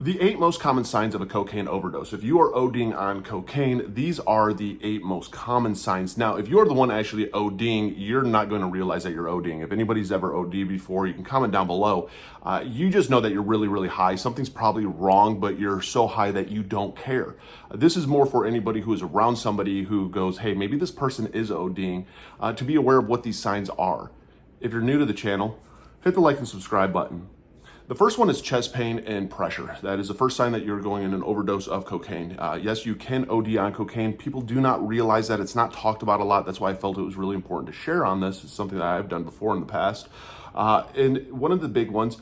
The 8 most common signs of a cocaine overdose. If you are ODing on cocaine, these are the 8 most common signs. Now, if you're the one actually ODing, you're not going to realize that you're ODing. If anybody's ever OD'd before, you can comment down below. You just know that you're really, really high. Something's probably wrong, but you're so high that you don't care. This is more for anybody who is around somebody who goes, hey, maybe this person is ODing, to be aware of what these signs are. If you're new to the channel, hit the like and subscribe button. The first one is chest pain and pressure. That is the first sign that you're going in an overdose of cocaine. Yes, you can OD on cocaine. People do not realize that. It's not talked about a lot. That's why I felt it was really important to share on this. It's something that I've done before in the past. And one of the big ones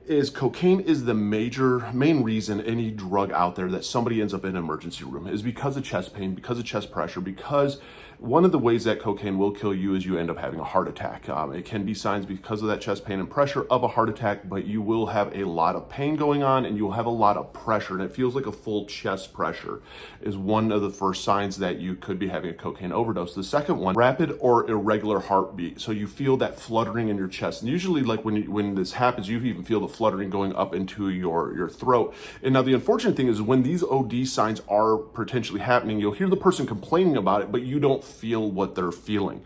is cocaine is the main reason any drug out there that somebody ends up in an emergency room is because of chest pain, because of chest pressure, because one of the ways that cocaine will kill you is you end up having a heart attack. It can be signs because of that chest pain and pressure of a heart attack, but you will have a lot of pain going on and you'll have a lot of pressure, and it feels like a full chest pressure is one of the first signs that you could be having a cocaine overdose. The second one, rapid or irregular heartbeat. So you feel that fluttering in your chest. And usually like when this happens, you even feel the fluttering going up into your throat. And now the unfortunate thing is when these OD signs are potentially happening, you'll hear the person complaining about it, but you don't feel what they're feeling.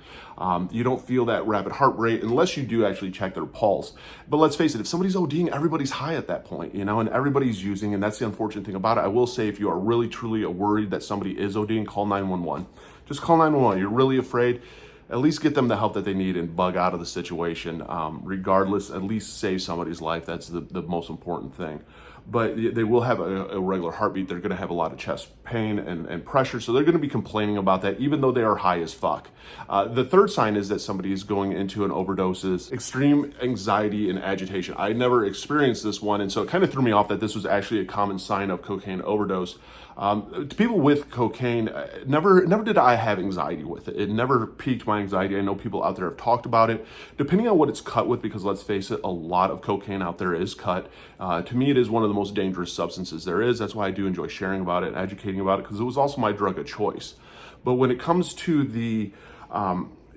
You don't feel that rapid heart rate unless you do actually check their pulse. But let's face it, if somebody's ODing, everybody's high at that point, and everybody's using, and that's the unfortunate thing about it. I will say, if you are really truly worried that somebody is ODing, call 911. Just call 911. You're really afraid, at least get them the help that they need and bug out of the situation. Regardless, at least save somebody's life. That's the most important thing. But they will have a regular heartbeat. They're going to have a lot of chest pain and pressure. So they're going to be complaining about that, even though they are high as fuck. The third sign is that somebody is going into an overdose is extreme anxiety and agitation. I never experienced this one, and so it kind of threw me off that this was actually a common sign of cocaine overdose. To people with cocaine, never did I have anxiety with it. It never piqued my anxiety. I know people out there have talked about it. Depending on what it's cut with, because let's face it, a lot of cocaine out there is cut. To me, it is one of the most dangerous substances there is. That's why I do enjoy sharing about it and educating about it, because it was also my drug of choice. But when it comes to the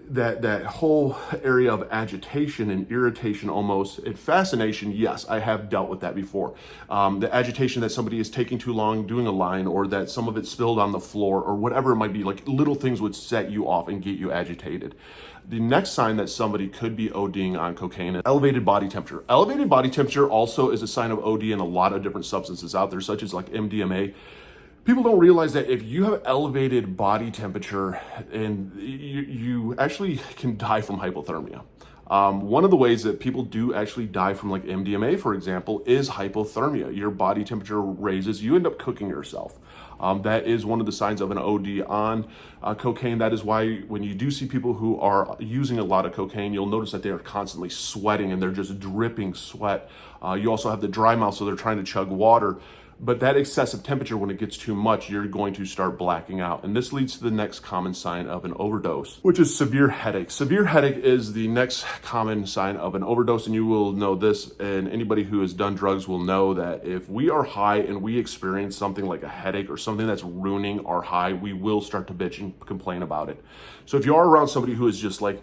that whole area of agitation and irritation almost, and fascination, yes, I have dealt with that before. The agitation that somebody is taking too long doing a line, or that some of it spilled on the floor, or whatever it might be, like little things would set you off and get you agitated. The next sign that somebody could be ODing on cocaine is elevated body temperature. Elevated body temperature also is a sign of OD in a lot of different substances out there, such as like MDMA. People don't realize that if you have elevated body temperature, and you actually can die from hypothermia. One of the ways that people do actually die from like MDMA, for example, is hypothermia. Your body temperature raises, you end up cooking yourself. That is one of the signs of an OD on cocaine. That is why when you do see people who are using a lot of cocaine, you'll notice that they are constantly sweating and they're just dripping sweat. You also have the dry mouth, so they're trying to chug water. But that excessive temperature, when it gets too much, you're going to start blacking out. And this leads to the next common sign of an overdose, which is severe headache. Severe headache is the next common sign of an overdose, and you will know this, and anybody who has done drugs will know that if we are high and we experience something like a headache or something that's ruining our high, we will start to bitch and complain about it. So if you are around somebody who is just like,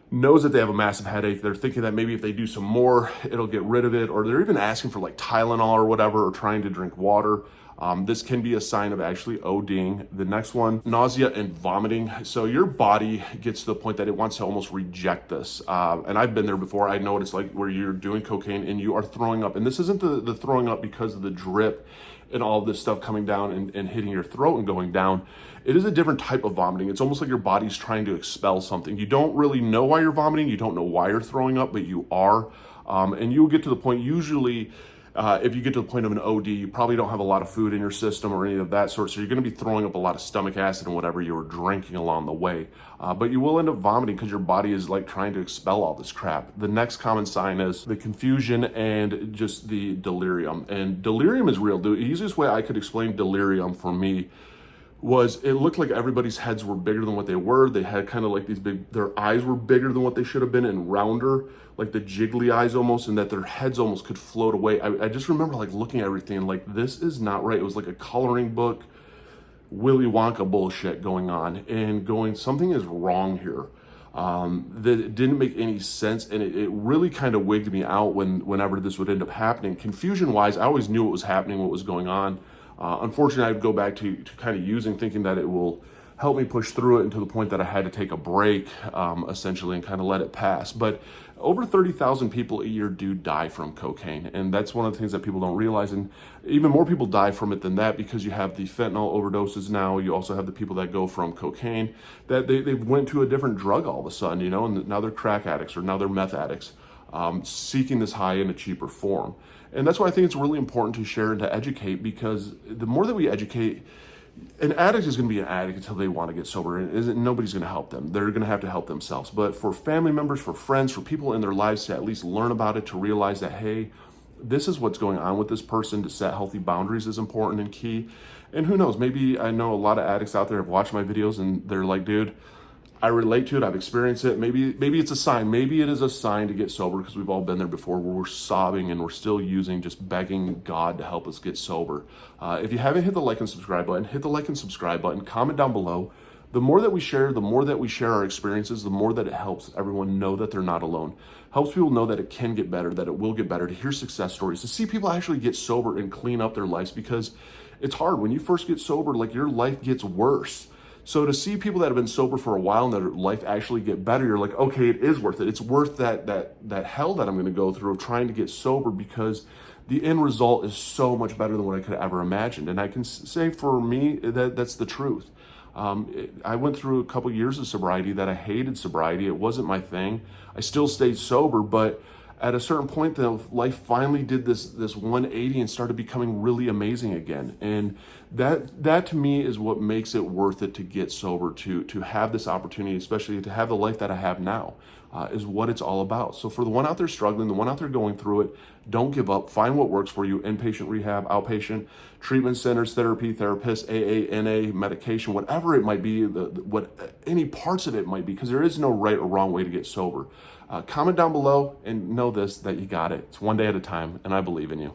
knows that they have a massive headache, they're thinking that maybe if they do some more, it'll get rid of it, or they're even asking for like Tylenol or whatever, or trying to drink water. This can be a sign of actually ODing. The next one, nausea and vomiting. So your body gets to the point that it wants to almost reject this. And I've been there before. I know what it's like where you're doing cocaine and you are throwing up. And this isn't the throwing up because of the drip and all this stuff coming down and hitting your throat and going down. It is a different type of vomiting. It's almost like your body's trying to expel something. You don't really know why you're vomiting. You don't know why you're throwing up, but you are. And you'll get to the point, usually, if you get to the point of an OD, you probably don't have a lot of food in your system or any of that sort. So you're going to be throwing up a lot of stomach acid and whatever you were drinking along the way. But you will end up vomiting because your body is like trying to expel all this crap. The next common sign is the confusion and just the delirium. And delirium is real. The easiest way I could explain delirium for me was it looked like everybody's heads were bigger than what they were. They had kind of like these big, their eyes were bigger than what they should have been and rounder, like the jiggly eyes almost, and that their heads almost could float away. I just remember like looking at everything and like, this is not right. It was like a coloring book, Willy Wonka bullshit going on and going, something is wrong here. that it didn't make any sense, and it really kind of wigged me out whenever this would end up happening. Confusion wise, I always knew what was happening, what was going on. Unfortunately, I'd go back to kind of using, thinking that it will help me push through it, and to the point that I had to take a break, essentially, and kind of let it pass. But over 30,000 people a year do die from cocaine, and that's one of the things that people don't realize. And even more people die from it than that, because you have the fentanyl overdoses now. You also have the people that go from cocaine, that they went to a different drug all of a sudden, and now they're crack addicts, or now they're meth addicts, seeking this high in a cheaper form. And that's why I think it's really important to share and to educate, because the more that we educate, an addict is going to be an addict until they want to get sober, and nobody's going to help them. They're going to have to help themselves. But for family members, for friends, for people in their lives to at least learn about it, to realize that, hey, this is what's going on with this person, to set healthy boundaries is important and key. And who knows, maybe I know a lot of addicts out there have watched my videos and they're like, dude, I relate to it, I've experienced it. Maybe it's a sign. Maybe it is a sign to get sober, because we've all been there before, where we're sobbing and we're still using, just begging God to help us get sober. If you haven't hit the like and subscribe button, hit the like and subscribe button, comment down below. The more that we share, our experiences, the more that it helps everyone know that they're not alone. Helps people know that it can get better, that it will get better, to hear success stories, to see people actually get sober and clean up their lives, because it's hard. When you first get sober, like, your life gets worse. So to see people that have been sober for a while and their life actually get better, you're like, okay, it is worth it. It's worth that hell that I'm going to go through of trying to get sober, because the end result is so much better than what I could have ever imagined. And I can say for me that's the truth. I went through a couple years of sobriety that I hated sobriety. It wasn't my thing. I still stayed sober, but at a certain point, the life finally did this 180 and started becoming really amazing again. And that to me is what makes it worth it to get sober, to have this opportunity, especially to have the life that I have now, is what it's all about. So for the one out there struggling, the one out there going through it, don't give up. Find what works for you. Inpatient rehab, outpatient, treatment centers, therapy, therapists, AA, NA, medication, whatever it might be, any parts of it might be, because there is no right or wrong way to get sober. Comment down below and know this, that you got it. It's one day at a time, and I believe in you.